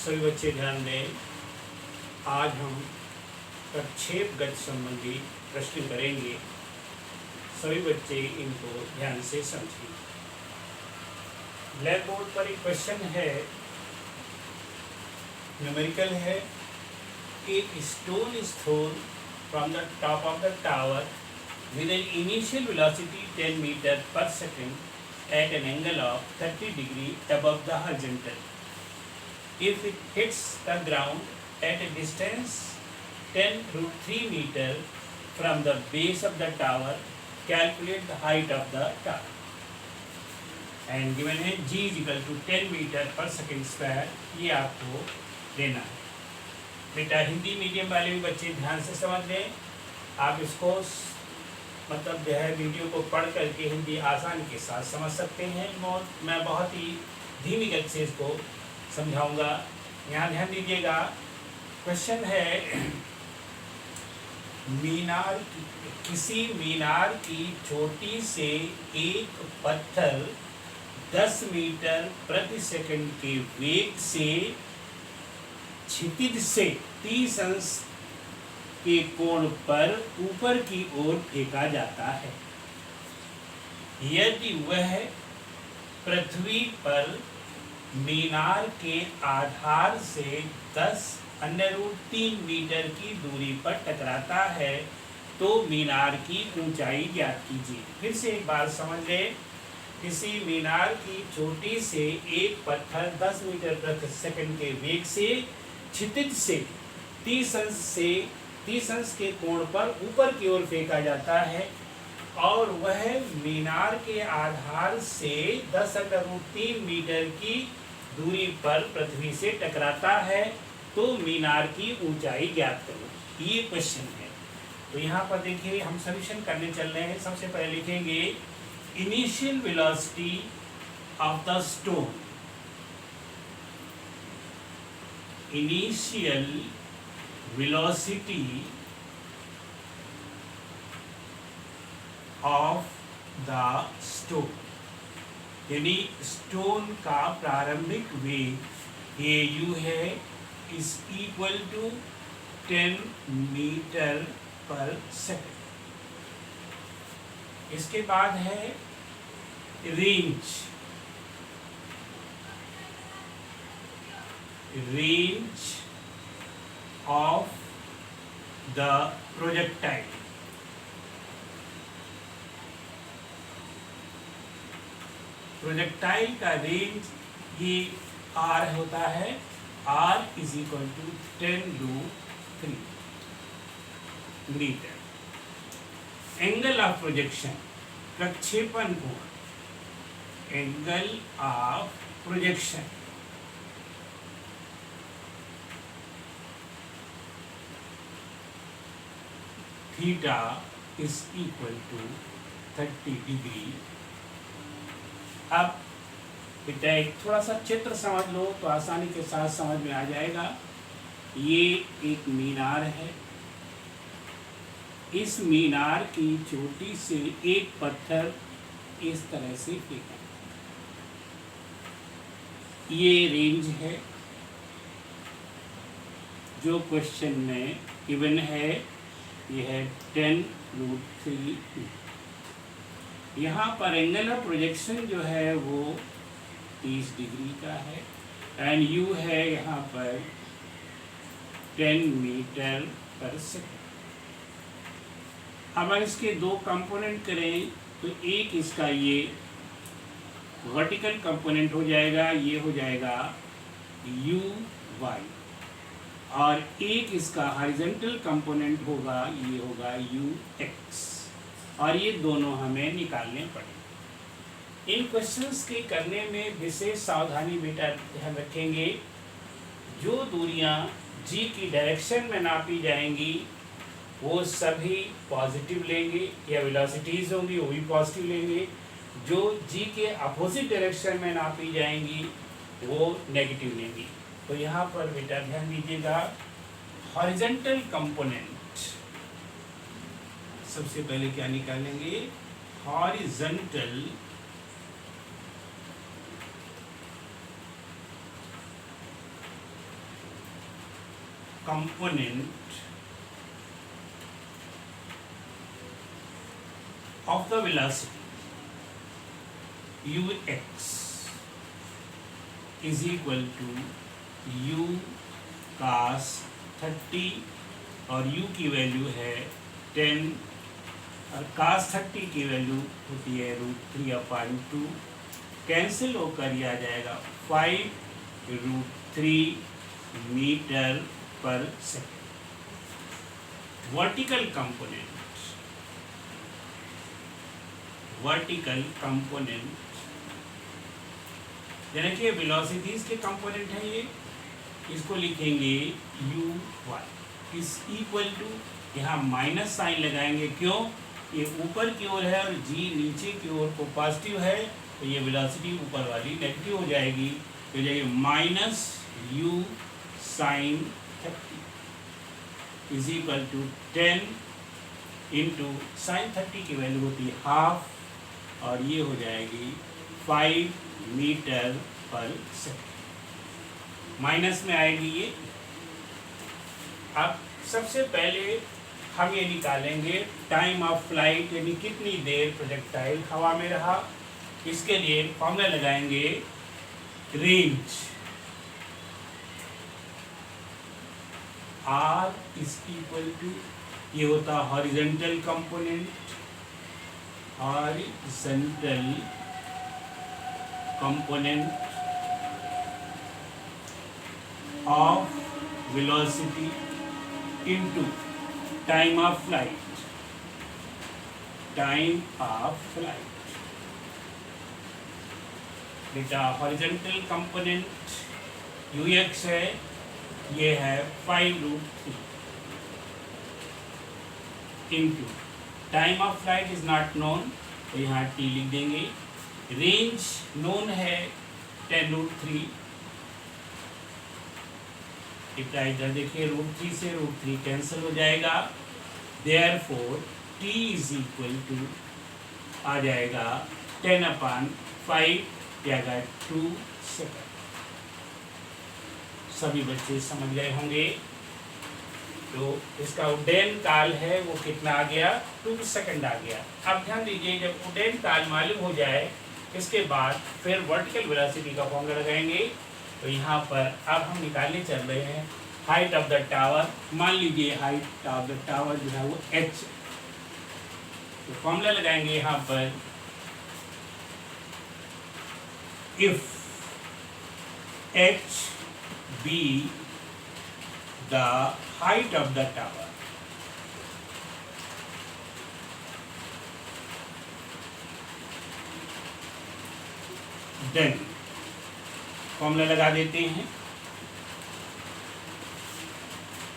सभी बच्चे ध्यान दें। आज हम प्रक्षेप गति संबंधी प्रश्न करेंगे। सभी बच्चे इनको ध्यान से समझें। ब्लैक बोर्ड पर एक क्वेश्चन है, न्यूमेरिकल है। एक stone is throne from the top of the tower with an initial velocity 10 meter per second at an angle of 30 degree above the horizontal. If it hits the ground at a distance 10√3 meter from the base of the tower, calculate the height of the tower. And given है g is equal to 10 meter per second square, ये आपको देना है। बेटा Hindi medium वाले भी बच्चे ध्यान से समझ लें। आप इसको मतलब जो है वीडियो को पढ़ करके हिंदी आसानी के साथ समझ सकते हैं। मैं बहुत ही धीमी गति से इसको समझाऊंगा। यहाँ ध्यान दीजिएगा। क्वेश्चन है, किसी मीनार की चोटी से एक पत्थर 10 मीटर प्रति सेकंड के वेग से क्षितिज से 30 अंश के कोण पर ऊपर की ओर फेंका जाता है। यदि वह पृथ्वी पर मीनार के आधार से 10√3 मीटर की दूरी पर टकराता है तो मीनार की ऊंचाई ज्ञात कीजिए। फिर से एक बार समझ लें। किसी मीनार की चोटी से एक पत्थर 10 मीटर प्रति सेकंड के वेग से क्षितिज से 30 अंश के कोण पर ऊपर की ओर फेंका जाता है और वह मीनार के आधार से 10√3 मीटर की दूरी पर पृथ्वी से टकराता है तो मीनार की ऊंचाई ज्ञात करो। ये क्वेश्चन है। तो यहाँ पर देखिए हम सॉल्यूशन करने चल रहे हैं। सबसे पहले लिखेंगे initial velocity of the stone. Initial velocity of the stone, यानी स्टोन का प्रारंभिक वेग ये u है, is equal to 10 metre per second. इसके बाद है range of the projectile। Projectile का रेंज ये r होता है। r is equal to 10√3 metre. Angle of projection, प्रक्षेपण कोण, angle of projection theta is equal to 30 degree. अब बेटा एक थोड़ा सा चित्र समझ लो तो आसानी के साथ समझ में आ जाएगा। ये एक मीनार है। इस मीनार की चोटी से एक पत्थर इस तरह से फेंका। ये रेंज है जो क्वेश्चन में गिवन है। ये है 10√3। यहाँ पर एंगल ऑफ प्रोजेक्शन जो है वो 30 डिग्री का है एंड u है यहाँ पर 10 मीटर पर सेकंड। अब अगर इसके दो कंपोनेंट करें तो एक इसका ये वर्टिकल कंपोनेंट हो जाएगा, ये हो जाएगा uy, और एक इसका हॉरिजॉन्टल कंपोनेंट होगा, ये होगा ux, और ये दोनों हमें निकालने पड़ेंगे। इन क्वेश्चंस के करने में विशेष सावधानी बेटा ध्यान रखेंगे। जो दूरियां g की डायरेक्शन में नापी जाएंगी वो सभी पॉजिटिव लेंगे, या वेलोसिटीज होंगी वो भी पॉजिटिव लेंगे। जो g के अपोजिट डायरेक्शन में नापी जाएंगी वो नेगेटिव लेंगी। तो यहाँ पर बेटा ध्यान दीजिएगा। हॉरिजॉन्टल कंपोनेंट सबसे पहले क्या निकालेंगे, horizontal component of the velocity ux is equal to u cos 30 और u की वैल्यू है 10 और cos 30 की वैल्यू होती है √3/2, कैंसिल होकर ये आ जाएगा 5√3 मीटर पर सेकेंड। वर्टिकल कंपोनेंट यानी कि वेलोसिटीज के कंपोनेंट है ये, इसको लिखेंगे u y is equal to, यहाँ माइनस साइन लगाएंगे, क्यों? ये ऊपर की ओर है और g नीचे की ओर को पॉजिटिव है, तो ये वेलोसिटी ऊपर वाली नेगेटिव हो जाएगी, तो हो जाएगी minus u sine 30 is equal to 10 into sine 30 की वैल्यू होती है हाफ और ये हो जाएगी 5 मीटर पर सेकेंड। माइनस में आएगी ये। अब सबसे पहले हम ये निकालेंगे टाइम ऑफ फ्लाइट, यानी कितनी देर प्रोजेक्टाइल हवा में रहा। इसके लिए फॉर्मूला लगाएंगे range, R is equal to, ये होता horizontal component, of velocity into time of flight, बेटा हॉरिजॉन्टल कंपोनेंट ux है, ये है 5√3 into time of flight is not known, तो यहाँ t लिख देंगे। रेंज नोन है 10√3, इधर देखिए √3 से √3 कैंसिल हो जाएगा, therefore t is equal to आ जाएगा 10/5 या 2 सेकंड। सभी बच्चे समझ गए होंगे। तो इसका उड्डयन काल है वो कितना आ गया, 2 सेकंड आ गया। अब ध्यान दीजिए, जब उड्डयन काल मालूम हो जाए इसके बाद फिर वर्टिकल वेलोसिटी का फॉर्मूला लगाएंगे। तो यहाँ पर अब हम निकालने चल रहे हैं हाइट ऑफ द टावर। मान लीजिए हाइट ऑफ द टावर जो है वो h, तो फॉर्मूला लगाएंगे यहाँ पर if h be the height of the tower, then formula लगा देते हैं,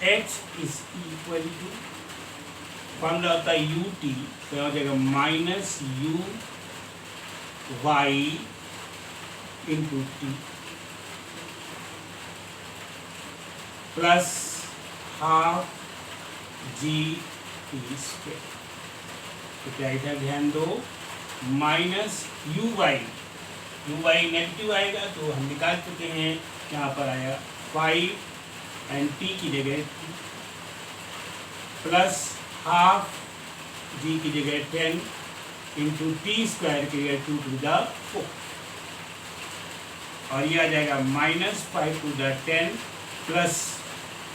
h is equal to, formula होता है ut, तो हो जाएगा minus u y into T plus half G T square. तो क्या इधर ध्यान दो, माइनस यू वाई नेगेटिव आएगा तो हम निकाल चुके हैं, यहाँ पर आया 5 एंड टी की जगह प्लस हाफ जी की जगह 10 इंटू टी स्क्वायर की जगह 2 to the 4, और ये आ जाएगा minus 5 to the 10 plus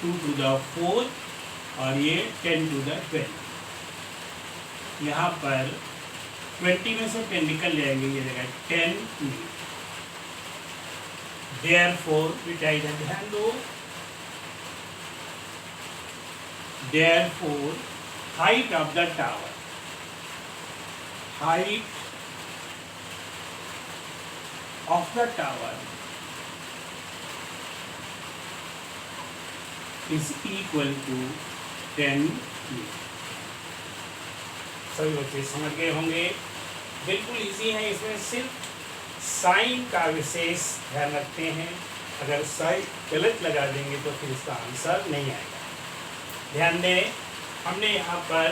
2 to the 4 और ये 10 to the 12। यहाँ पर 20 में से 10 निकल जाएंगे, ये जगह 10 मीटर। देयरफॉर बेटा इधर ध्यान दो, therefore height of the tower, height of the tower is equal to 10 metre. सभी बच्चे समझ गए होंगे, बिल्कुल इजी है। इसमें सिर्फ साइन का विशेष ध्यान रखते हैं, अगर साइन गलत लगा देंगे तो फिर इसका आंसर नहीं आएगा। ध्यान दें, हमने यहाँ पर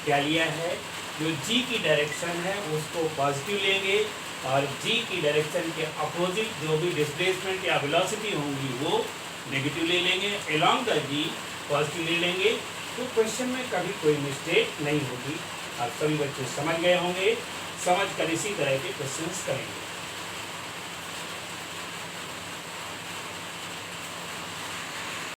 क्या लिया है, जो जी की डायरेक्शन है उसको पॉजिटिव लेंगे और जी की डायरेक्शन के अपोजिट जो भी डिस्प्लेसमेंट या वेलोसिटी होंगी वो नेगेटिव ले लेंगे। अलोंग द जी पॉजिटिव ले लेंगे तो क्वेश्चन में कभी कोई मिस्टेक नहीं होगी। आप सभी बच्चे समझ गए होंगे, समझ कर इसी तरह के क्वेश्चंस करेंगे।